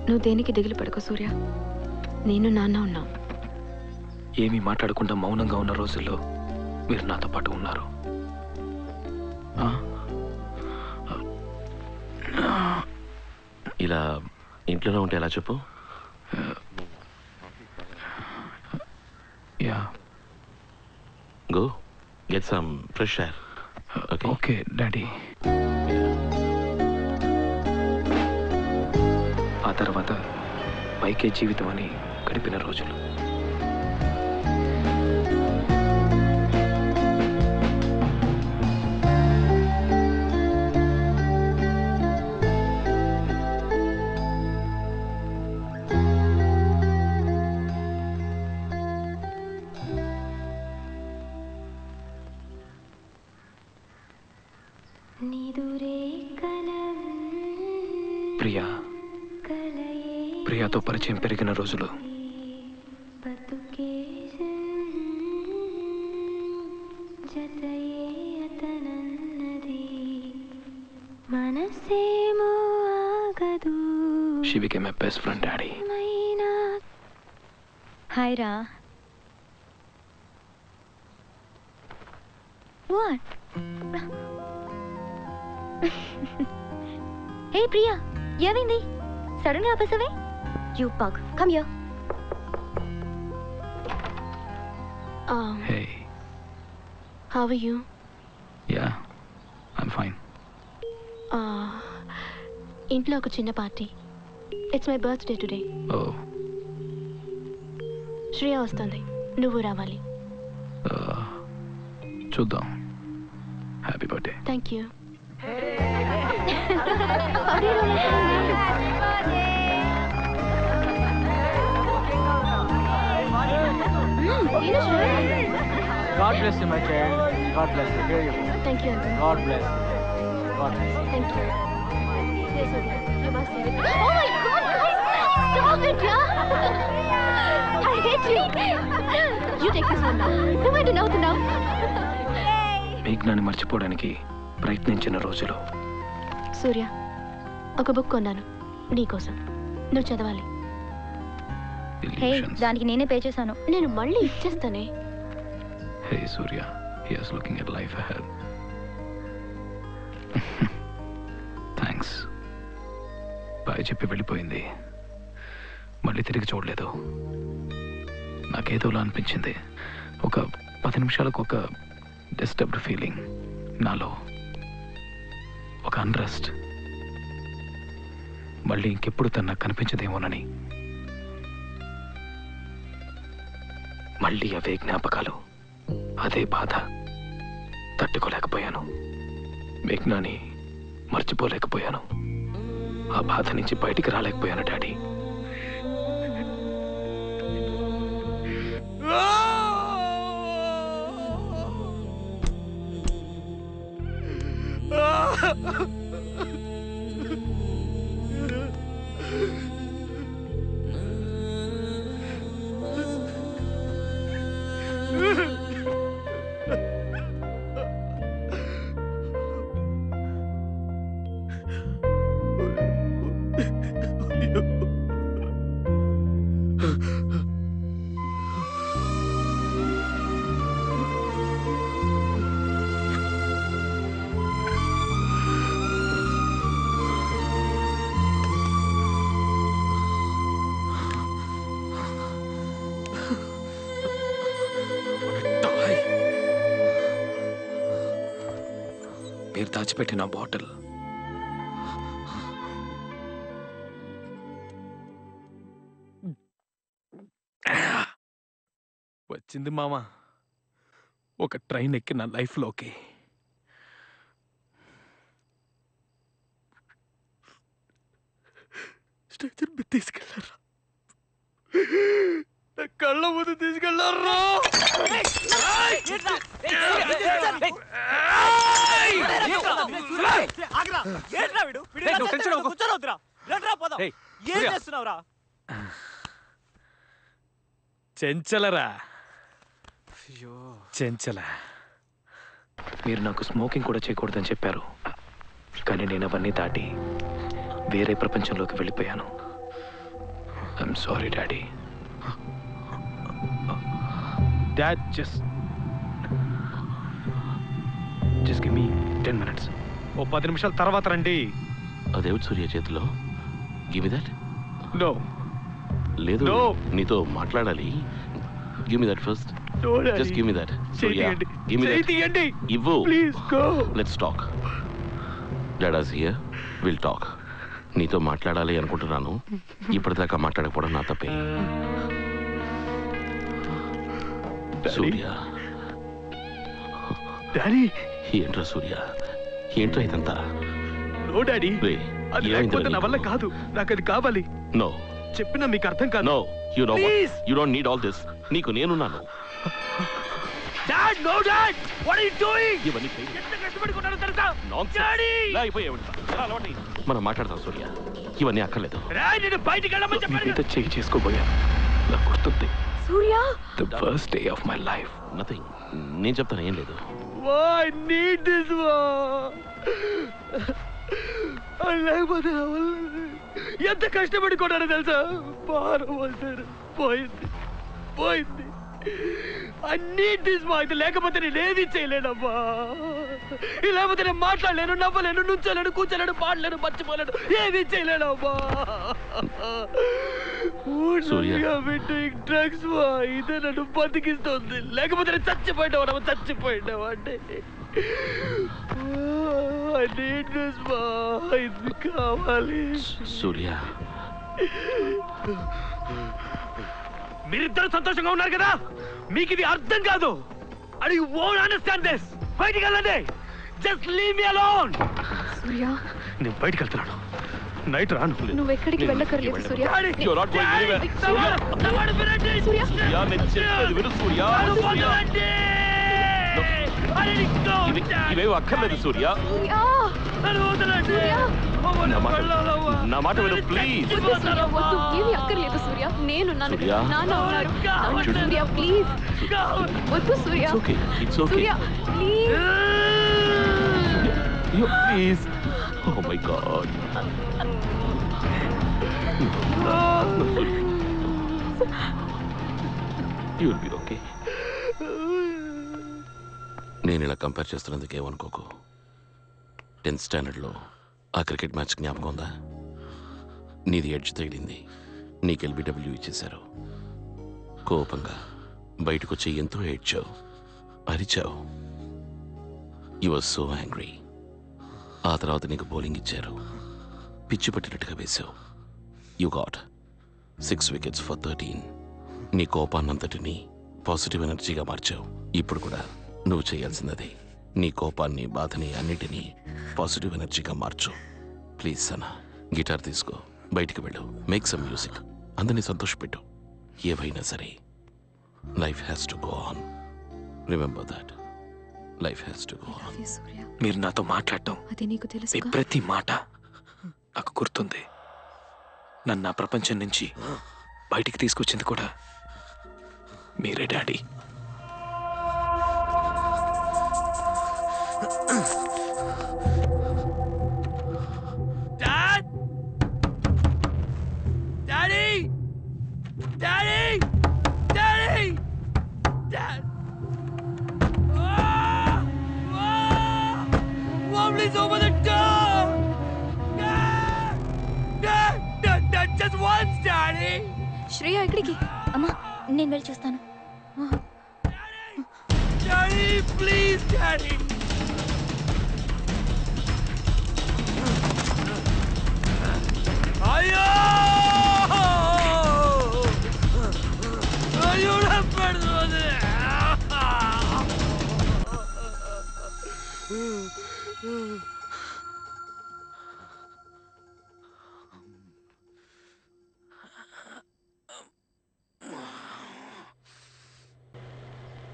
నువ్వు దేనికి దిగులు పడకు సూర్య. నేను నాన్న ఉన్నాం. ఏమీ మాట్లాడకుండా మౌనంగా ఉన్న రోజుల్లో మీరు నాతో పాటు ఉన్నారు. ఇలా ఇంట్లోనే ఉంటే ఎలా చెప్పు? Yeah, go get some fresh air. Okay daddy. ఆ తర్వాత పైకే జీవితం అని గడిపిన రోజులు. ప్రియా, ప్రియాతో పరిచయం పెరిగిన రోజులు. She became my best friend, Daddy. Hi, Ra. What? Hey, Priya. ఏమైంది? సడన్ గా ఆపేసావే? You pug. Come here. Hey. How are you? Yeah, I'm fine. ఇంట్లో ఒక చిన్న party. It's my birthday today. Oh. Shreya వస్తుంది, నువ్వు రావాలి. చూద్దాం. Happy birthday. Thank you. God bless you, my child. God bless you. Here you go. Thank you, Uncle. God bless you. God bless you. Thank you. Yes, Surya. You must save it. Oh my God, guys! Stop it, yeah! I hate you. You take this one now. No matter now. మేఘ్నాన్ని మర్చిపోవడానికి ప్రయత్నించిన రోజులు. సూర్య, ఒక book కొన్నాను నీకోసం, నువ్వు చదవాలి. దానికి నేనే పే చేశాను. నేను మళ్ళీ ఇచ్చేస్తానే. Hey Surya, he is looking at life ahead. Thanks. Bye చెప్పి వెళ్ళిపోయింది. మళ్ళీ తిరిగి చూడలేదు. నాకేదోలా అనిపించింది. ఒక 10 నిమిషాలకు ఒక డిస్టర్బ్డ్ ఫీలింగ్ నాలో, ఒక అన్రెస్ట్. మళ్ళీ ఇంకెప్పుడు తను నాకు కనిపించదేమోనని. మళ్ళీ అవే జ్ఞాపకాలు, అదే బాధ. తట్టుకోలేకపోయాను. మేఘ్నాని మర్చిపోలేకపోయాను. ఆ బాధ నుంచి బయటికి రాలేకపోయాను డాడీ. మీరు దాచిపెట్టిన బాటిల్ వచ్చింది మామ. ఒక ట్రైన్ ఎక్కి నా లైఫ్లోకి. స్టేషన్ మీద తీసుకెళ్ళారా? నా కళ్ళ ముందు తీసుకెళ్ళారా? చెంచలరా, చెంచల. మీరు నాకు స్మోకింగ్ కూడా చేయకూడదని చెప్పారు, కానీ నేను అవన్నీ దాటి వేరే ప్రపంచంలోకి వెళ్ళిపోయాను. I'm sorry daddy. Dad, just give me 10 minutes. ఓ 10 నిమిషాల తర్వాత రండి. అదేవిడు సూర్య చేతిలో. Give me that. నో లేదు, No. నీతో మాట్లాడాలి. Give me that first. Just give me that. Surya, give me that. ఇవ్వు. Please go. Let's talk. Dad's here, will talk. నీతో మాట్లాడాలి అనుకుంటున్నాను. ఇప్పటిదాకా మాట్లాడకపోవడం నా తప్పే. సూర్య, డాడీ. ఏంట్రా సూర్య, ఏంట్రా ఇదంతా? నో డాడీ, రే, అది ఏమైందిరా లేకపోతే నా నీకు? వల్ల కాదు. నాకు అది కావాలి. నో చెప్పినా మీకు అర్థం కాదు. No, you know Please. You don't need all this. నీకు నేనున్నాను. Dad, no dad. What are you doing? ఇవన్నీ చేయి. ఎంత కష్టపడుకున్నానో తెలుసా? Nonsense. డాడీ. ఇలా అయిపోయావంట. ఎలా అలవాటై? మనం మాట్లాడదాం సూర్య. ఇవన్నీ అక్కర్లేదు. రేయ్, నేను బయటికి వెళ్ళమని మీ చెప్పాను మీద కదా. చేయి చేసుకోబోయాను. నాకు గుర్తుంది. Surya the first day of my life. Nothing. నేను చెప్తాను, ఏం లేదు. Why need this one? లేకపోతే నా వల్ల ఎంత కష్టపడుకున్నానో తెలుసా? భారం వస్తారు. పోయింది. I need this one. ఇది లేకపోతే నేను ఏది చేయలేనమ్మా. ఇది లేకపోతే నేను మాట్లాడలేను, నవ్వలేను, నుంచోలేను, కూర్చోలేను, పాడలేను, మర్చిపోలేను, ఏది చేయలేనమ్మా. సూర్య. డ్రగ్స్ ఇదే నన్ను బతికిస్తుంది. లేకపోతే నేను చచ్చిపోయినావు అంటే. I need this one. ఇది కావాలి. సూర్య, మీరిద్దరు సంతోషంగా ఉన్నారు కదా, మీకు ఇది అర్థం కాదు. And you won't understand this. బయటికి వెళ్ళండి. Just leave me alone. Surya నేను బయటికి వెళ్తున్నాను. నైట్ రాను. నువ్వు ఎక్కడికి వెళ్ళకర్లేదు సూర్య. You're not going anywhere. సూర్య సూర్య, నేను చెప్పేది విను సూర్య. ఇవేవి అక్కర్లేదు సూర్య. సూర్య సూర్య నా మాట విను ప్లీజ్. వద్దు సూర్య, వద్దు. ఏమీ అక్కర్లేదు సూర్య. నేను సూర్య. నాన్న ఉన్నారు. నాన్న, సూర్య ప్లీజ్ వద్దు సూర్య. It's okay. It's okay. Surya please. Please. Oh my God. You'll be okay. నేను ఇలా కంపేర్ చేస్తున్నందుకు ఏమనుకోకు. 10th స్టాండర్డ్లో ఆ క్రికెట్ మ్యాచ్ జ్ఞాపకం ఉందా? నీది ఎడ్జ్ తగిలింది, నీకు LBW ఇచ్చేశారు. కోపంగా బయటకు వచ్చి ఎంతో ఏడ్చావు, అరిచావు. You was so angry. ఆ తర్వాత నీకు బౌలింగ్ ఇచ్చారు, పిచ్చి పట్టినట్టుగా వేశావు. You got 6 wickets for 13. నీ కోపాన్నంతటినీ పాజిటివ్ ఎనర్జీగా మార్చావు. ఇప్పుడు కూడా నువ్వు చేయాల్సినది నీ కోపాన్ని, బాధని అన్నిటినీ పాజిటివ్ ఎనర్జీగా మార్చు. ప్లీజ్ సనా, గిటార్ తీసుకో, బయటికి వెళ్ళు, మేక్ సమ్ మ్యూజిక్, అందరినీ సంతోషపెట్టు. ఏవైనా సరే, life has to go on. Remember that. Life has to go on. Surya మీరు నాతో మాట్లాడటం, అది నీకు మీ తెలుసు. ప్రతి మాట నాకు గుర్తుంది. నన్ను నా ప్రపంచం నుంచి బయటికి తీసుకొచ్చింది కూడా మీరే daddy. Dad! Daddy! Daddy! Daddy! Dad! Mom, please open the door! Dad! Dad! Just once, Daddy! Shreya ఎక్కడికి? అమ్మా నేను వెళ్ళి చూస్తాను. Daddy, please, Daddy! Ayo! Ayuda, perdone!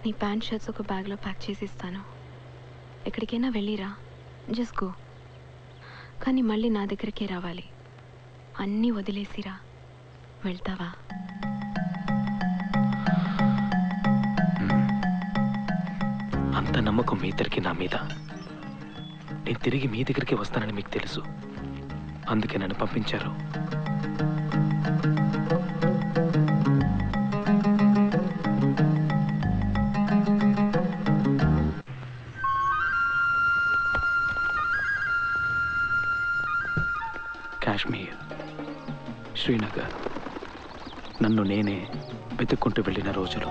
నీ ప్యాంట్ షర్ట్స్ ఒక బ్యాగ్లో ప్యాక్ చేసి ఇస్తాను. ఎక్కడికైనా వెళ్ళిరా, జస్ట్ గో. కానీ మళ్ళీ నా దగ్గరికే రావాలి. అన్నీ వదిలేసిరా. వెళ్తావా? అంత నమ్మకం మీ ఇద్దరికి నా మీద. నేను తిరిగి మీ దగ్గరికి వస్తానని మీకు తెలుసు, అందుకే నన్ను పంపించారు. కాశ్మీర్, శ్రీనగర్ నన్ను నేనే వెతుక్కుంటూ వెళ్ళిన రోజులు.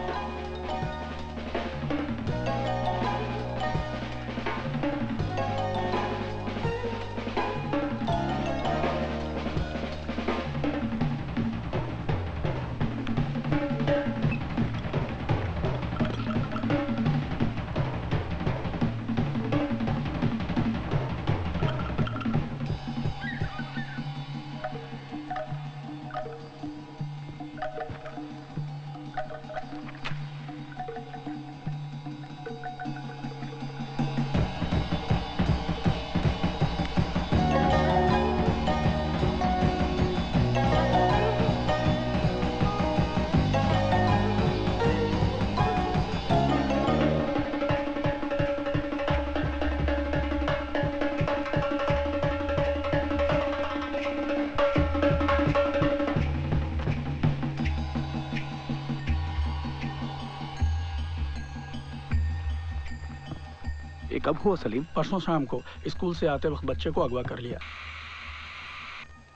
ये कब हुआ सलीम? परसों शाम को स्कूल से आते वक्त बच्चे को अगवा कर लिया.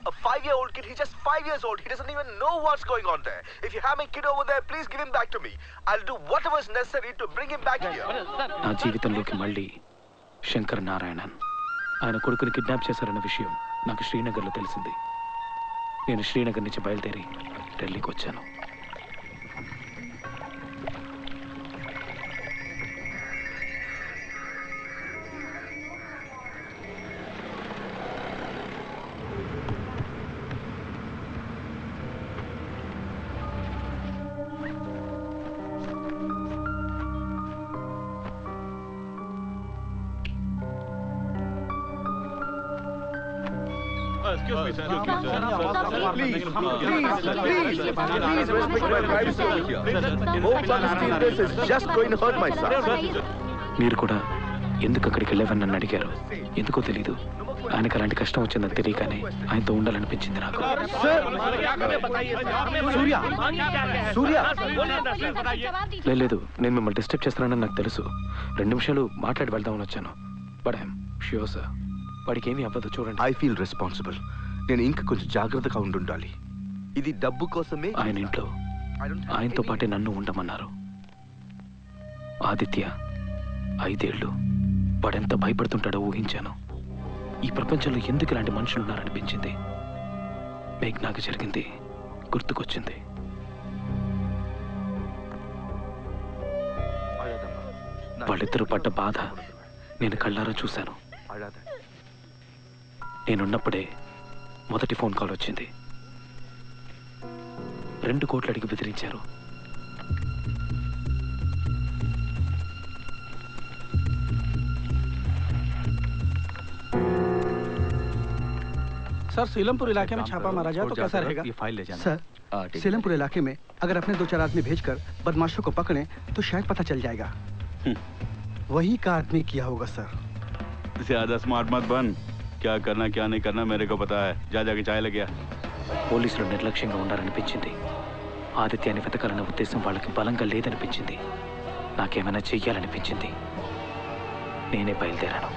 A 5-year-old kid, he's just 5 years old. He doesn't even know what's going on there. If you have a kid over there, please give him back to me. I'll do whatever is necessary to bring him back here. నా జీవితంలోకి మళ్ళీ శంకర్ నారాయణన్ ఆయన కొడుకుని kidnap చేశారన్న విషయం నాకు శ్రీనగర్లో తెలిసింది. నేను శ్రీనగర్ నుంచి బయలుదేరి ఢిల్లీకి వచ్చాను. Excuse me, sir. Please respect my privacy over here. More publicity in this is just going to hurt my son. మీరు కూడా ఎందుకు అక్కడికి వెళ్ళావని నన్ను అడిగారు. ఎందుకో తెలీదు. ఆయనకు అలాంటి కష్టం వచ్చిందని తెలియగానే ఆయనతో ఉండాలనిపించింది నాకు. లేదు, నేను మిమ్మల్ని డిస్టర్బ్ చేస్తున్నానని నాకు తెలుసు. 2 నిమిషాలు మాట్లాడి వెళ్దామని వచ్చాను. బట్ ఐఎమ్ ష్యూర్ సార్, వాడికి ఏమీ అవ్వదు. చూడండి, I feel responsible. నేను ఇంకా కొంచెం జాగ్రత్తగా ఉండాలి. ఇది డబ్బు కోసమే. ఆయన ఇంట్లో ఆయనతో పాటే నన్ను ఉండమన్నారు. ఆదిత్య 5 ఏళ్ళు వాడెంత భయపడుతుంటాడో ఊహించాను. ఈ ప్రపంచంలో ఎందుకు ఇలాంటి మనుషులు ఉన్నారనిపించింది. మేఘ్నాకి జరిగింది గుర్తుకొచ్చింది. వాళ్ళిద్దరూ పడ్డ బాధ నేను కళ్ళారా చూశాను. నేనున్నప్పుడే మొదటి ఫోన్ కాల్ వచ్చింది. 2 కోట్లు అడిగి బెదిరించారు. सर, सीलमपुर इलाके में छापा मारा जाए तो कैसा रहेगा? ये फाइल ले जाना। सर, सीलमपुर इलाके में अगर अपने 2-4 आदमी भेजकर बदमाशों को पकड़ें तो शायद पता चल जाएगा. वही का आदमी किया होगा सर. ज्यादा स्मार्ट मत बन. क्या करना क्या नहीं करना मेरे को पता है. जा जाके चाय लग गया. పోలీసులు నిర్లక్ష్యంగా ఉండాలనిపించింది. ఆదిత్యాన్ని వెతకాలన్న ఉద్దేశం వాళ్ళకి బలంగా లేదనిపించింది. నాకేమైనా చెయ్యాలనిపించింది. నేనే బయలుదేరాను.